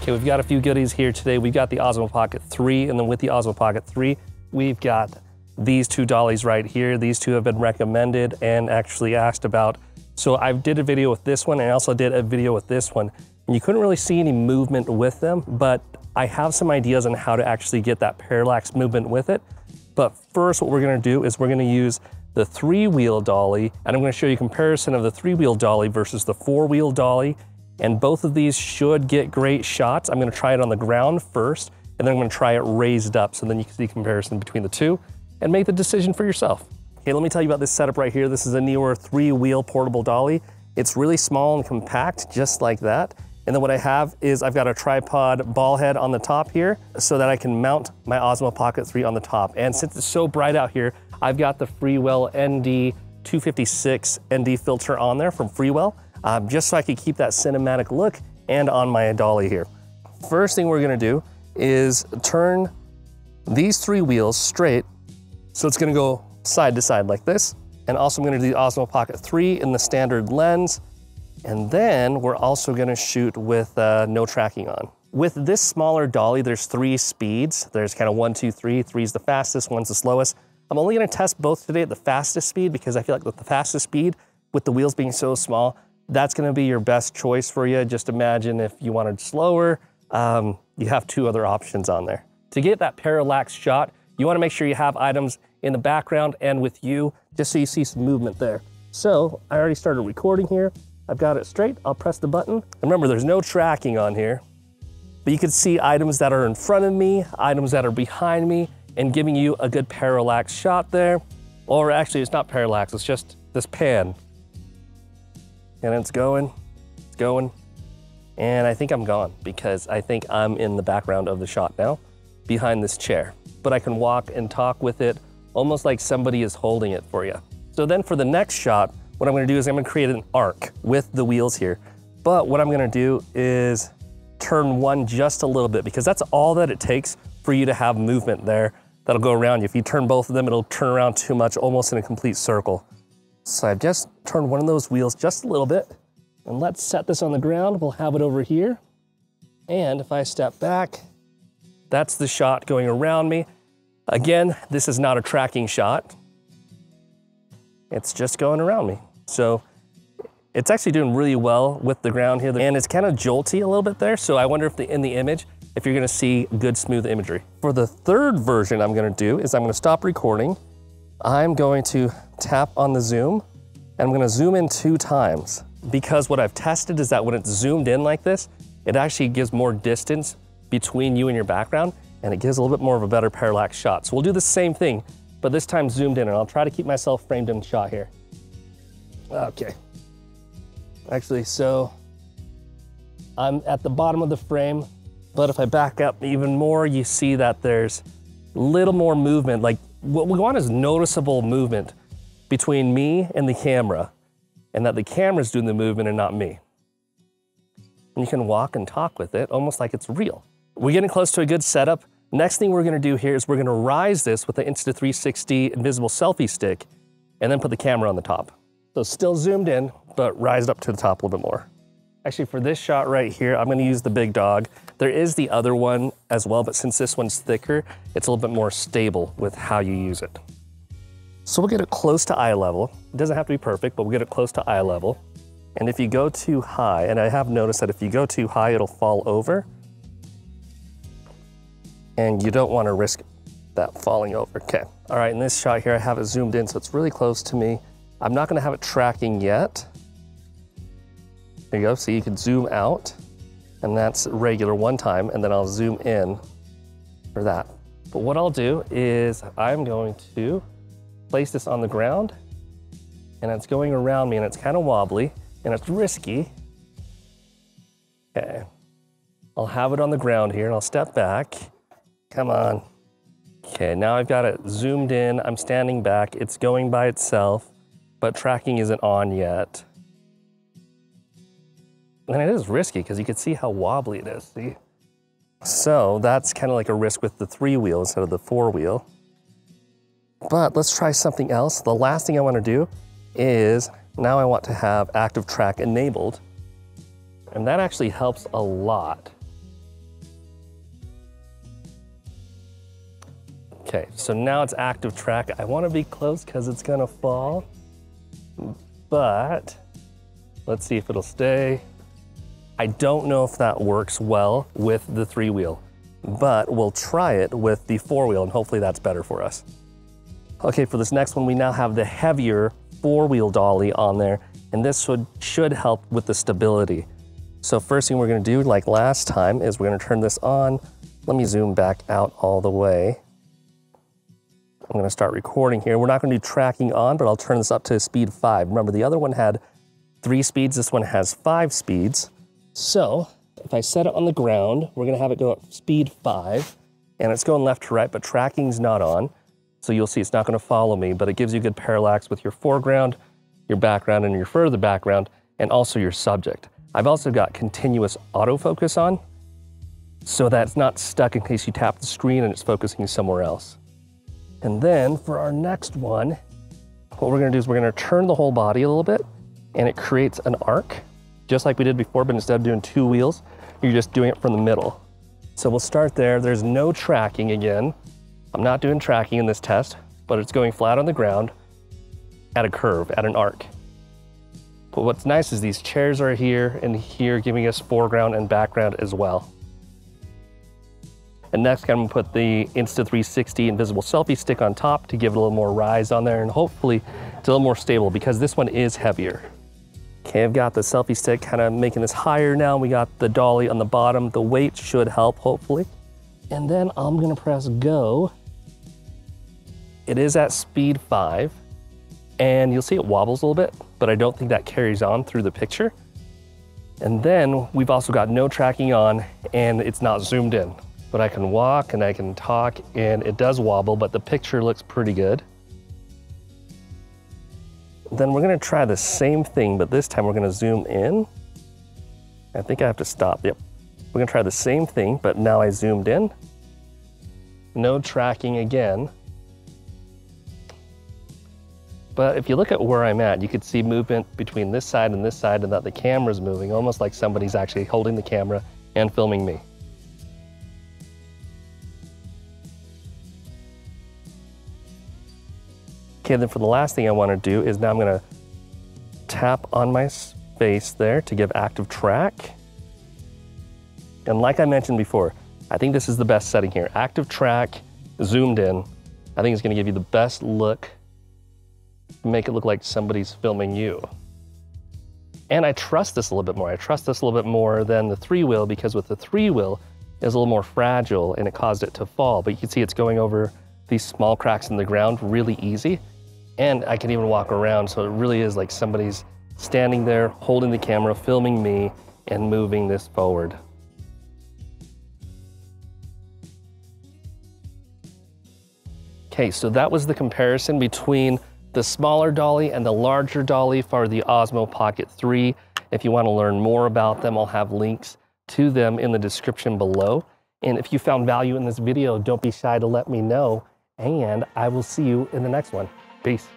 Okay, we've got a few goodies here today. We've got the Osmo Pocket 3, and then with the Osmo Pocket 3, we've got these two dollies right here. These two have been recommended and actually asked about. So I did a video with this one, and I also did a video with this one. And you couldn't really see any movement with them, but I have some ideas on how to actually get that parallax movement with it. But first, what we're gonna do is we're gonna use the 3-wheel dolly, and I'm gonna show you a comparison of the 3-wheel dolly versus the 4-wheel dolly. And both of these should get great shots. I'm gonna try it on the ground first, and then I'm gonna try it raised up so then you can see a comparison between the two and make the decision for yourself. Okay, let me tell you about this setup right here. This is a newer 3-wheel portable dolly. It's really small and compact, just like that. And then what I have is I've got a tripod ball head on the top here so that I can mount my Osmo Pocket 3 on the top. And since it's so bright out here, I've got the Freewell ND 256 ND filter on there from Freewell. Just so I could keep that cinematic look and on my dolly here. First thing we're gonna do is turn these 3 wheels straight. So it's gonna go side to side like this. And also I'm gonna do the Osmo Pocket 3 in the standard lens. And then we're also gonna shoot with no tracking on. With this smaller dolly, there's 3 speeds. There's kind of 1, 2, 3. 3 is the fastest, 1's the slowest. I'm only gonna test both today at the fastest speed because I feel like with the fastest speed, with the wheels being so small, that's gonna be your best choice for you. Just imagine if you wanted slower, you have 2 other options on there. To get that parallax shot, you wanna make sure you have items in the background and with you, just so you see some movement there. So I already started recording here. I've got it straight, I'll press the button. Remember, there's no tracking on here, but you can see items that are in front of me, items that are behind me, and giving you a good parallax shot there. Or actually, it's not parallax, it's just this pan. And it's going, and I think I'm gone because I think I'm in the background of the shot now, behind this chair. But I can walk and talk with it almost like somebody is holding it for you. So then for the next shot, what I'm gonna do is I'm gonna create an arc with the wheels here. But what I'm gonna do is turn one just a little bit because that's all that it takes for you to have movement there that'll go around you. If you turn both of them, it'll turn around too much, almost in a complete circle. So I've just turned one of those wheels just a little bit, and let's set this on the ground. We'll have it over here. And if I step back, that's the shot going around me. Again, this is not a tracking shot. It's just going around me. So it's actually doing really well with the ground here, and it's kind of jolty a little bit there. So I wonder if in the image, if you're gonna see good smooth imagery. For the third version I'm gonna do is I'm gonna stop recording. I'm going to tap on the zoom, and I'm gonna zoom in 2 times because what I've tested is that when it's zoomed in like this, it actually gives more distance between you and your background, and it gives a little bit more of a better parallax shot. So we'll do the same thing, but this time zoomed in, and I'll try to keep myself framed in shot here. Okay. Actually, so I'm at the bottom of the frame, but if I back up even more, you see that there's a little more movement. Like what we want is noticeable movement between me and the camera, and that the camera's doing the movement and not me. And you can walk and talk with it almost like it's real. We're getting close to a good setup. Next thing we're gonna do here is we're gonna rise this with the Insta360 invisible selfie stick and then put the camera on the top. So still zoomed in, but rised up to the top a little bit more. Actually, for this shot right here, I'm gonna use the big dog. There is the other one as well, but since this one's thicker, it's a little bit more stable with how you use it. So we'll get it close to eye level. It doesn't have to be perfect, but we'll get it close to eye level. And if you go too high, and I have noticed that if you go too high, it'll fall over. And you don't wanna risk that falling over. Okay, all right, in this shot here, I have it zoomed in, so it's really close to me. I'm not gonna have it tracking yet. There you go, so you can zoom out, and that's regular 1 time, and then I'll zoom in for that. But what I'll do is I'm going to place this on the ground, and it's going around me, and it's kind of wobbly, and it's risky. Okay, I'll have it on the ground here, and I'll step back. Come on. Okay, now I've got it zoomed in, I'm standing back, it's going by itself, but tracking isn't on yet. And it is risky because you can see how wobbly it is, see? So that's kind of like a risk with the 3-wheel instead of the 4-wheel. But let's try something else. The last thing I want to do is now I want to have active track enabled. And that actually helps a lot Okay, so now it's active track. I want to be close because it's gonna fall, but let's see if it'll stay. I don't know if that works well with the 3-wheel, but we'll try it with the 4-wheel and hopefully that's better for us. Okay, for this next one, we now have the heavier 4-wheel dolly on there, and this should help with the stability. So first thing we're gonna do, like last time, is we're gonna turn this on. Let me zoom back out all the way. I'm gonna start recording here. We're not gonna do tracking on, but I'll turn this up to speed 5. Remember, the other one had 3 speeds, this one has 5 speeds. So if I set it on the ground, we're gonna have it go at speed 5, and it's going left to right, but tracking's not on. So you'll see it's not gonna follow me, but it gives you good parallax with your foreground, your background, and your further background, and also your subject. I've also got continuous autofocus on, so that it's not stuck in case you tap the screen and it's focusing somewhere else. And then for our next one, what we're gonna do is we're gonna turn the whole body a little bit, and it creates an arc, just like we did before, but instead of doing 2 wheels, you're just doing it from the middle. So we'll start there. There's no tracking again. I'm not doing tracking in this test, but it's going flat on the ground at a curve, at an arc. But what's nice is these chairs are here and here, giving us foreground and background as well. And next, I'm gonna put the Insta360 invisible selfie stick on top to give it a little more rise on there, and hopefully it's a little more stable because this one is heavier. Okay, I've got the selfie stick kind of making this higher now. We got the dolly on the bottom. The weight should help, hopefully. And then I'm gonna press go. It is at speed 5, and you'll see it wobbles a little bit, but I don't think that carries on through the picture. And then we've also got no tracking on, and it's not zoomed in. But I can walk and I can talk, and it does wobble, but the picture looks pretty good. Then we're gonna try the same thing, but this time we're gonna zoom in. I think I have to stop, yep. We're gonna try the same thing, but now I zoomed in. No tracking again. But if you look at where I'm at, you could see movement between this side and that the camera's moving, almost like somebody's actually holding the camera and filming me. Okay, then for the last thing I want to do is now I'm going to tap on my face there to give active track. And like I mentioned before, I think this is the best setting here. Active track, zoomed in. I think it's going to give you the best look, make it look like somebody's filming you. And I trust this a little bit more. I trust this a little bit more than the 3-wheel, because with the 3-wheel, it's a little more fragile and it caused it to fall. But you can see it's going over these small cracks in the ground really easy. And I can even walk around, so it really is like somebody's standing there, holding the camera, filming me, and moving this forward. Okay, so that was the comparison between the smaller dolly and the larger dolly for the Osmo Pocket 3. If you want to learn more about them, I'll have links to them in the description below. And if you found value in this video, don't be shy to let me know, and I will see you in the next one. Peace.